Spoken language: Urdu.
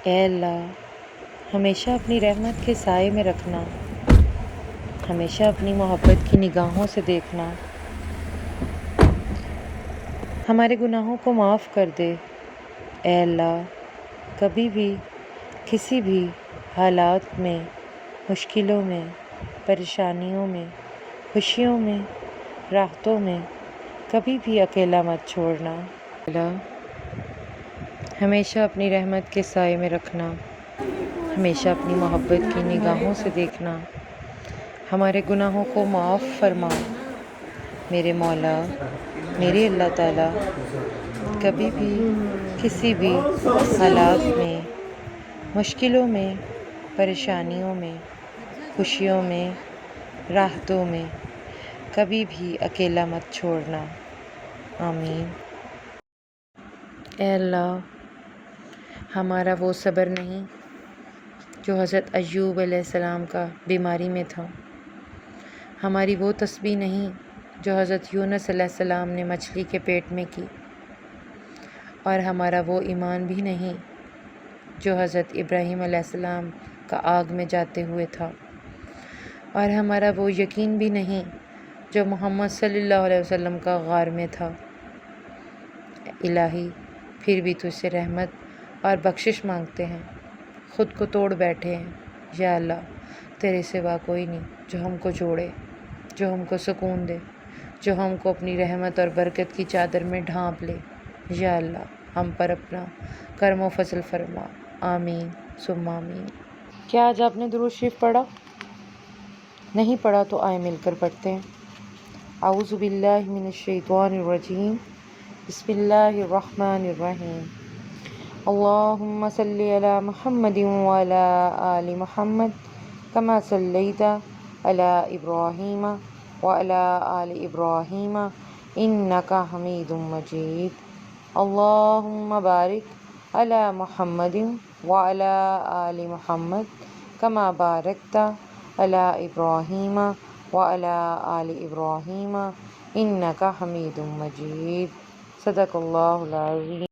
اے اللہ ہمیشہ اپنی رحمت کے سائے میں رکھنا، ہمیشہ اپنی محبت کی نگاہوں سے دیکھنا، ہمارے گناہوں کو معاف کر دے۔ اے اللہ کبھی بھی کسی بھی حالات میں، مشکلوں میں، پریشانیوں میں، خوشیوں میں، راحتوں میں کبھی بھی اکیلا مت چھوڑنا۔ اللہ ہمیشہ اپنی رحمت کے سائے میں رکھنا، ہمیشہ اپنی محبت کی نگاہوں سے دیکھنا، ہمارے گناہوں کو معاف فرما۔ میرے مولا، میرے اللہ تعالیٰ، کبھی بھی کسی بھی حالات میں، مشکلوں میں، پریشانیوں میں، خوشیوں میں، راحتوں میں کبھی بھی اکیلا مت چھوڑنا، آمین۔ اے اللہ ہمارا وہ صبر نہیں جو حضرت ایوب علیہ السلام کا بیماری میں تھا، ہماری وہ تسبیح نہیں جو حضرت یونس علیہ السلام نے مچھلی کے پیٹ میں کی، اور ہمارا وہ ایمان بھی نہیں جو حضرت ابراہیم علیہ السلام کا آگ میں جاتے ہوئے تھا، اور ہمارا وہ یقین بھی نہیں جو محمد صلی اللہ علیہ وسلم کا غار میں تھا۔ الہی پھر بھی تجھ سے رحمت اور بخشش مانگتے ہیں، خود کو توڑ بیٹھے ہیں۔ یا اللہ تیرے سوا کوئی نہیں جو ہم کو جوڑے، جو ہم کو سکون دے، جو ہم کو اپنی رحمت اور برکت کی چادر میں ڈھانپ لے۔ یا اللہ ہم پر اپنا کرم و فضل فرما، آمین ثم آمین۔ کیا آج آپ نے درود شریف پڑھا؟ نہیں پڑھا تو آئے مل کر پڑھتے ہیں۔ اعوذ باللہ من الشیطان الرجیم، بسم اللہ الرحمن الرحیم۔ اللہم صلی علی محمد وعلی آل محمد کما صلیت علی ابراہیم وعلی آل ابراہیم انکا حمید مجید۔ اللہم بارک علی محمد وعلی آل محمد کما بارکت علی ابراہیم وعلی آل ابراہیم انکا حمید مجید۔ صدق اللہ العظیم۔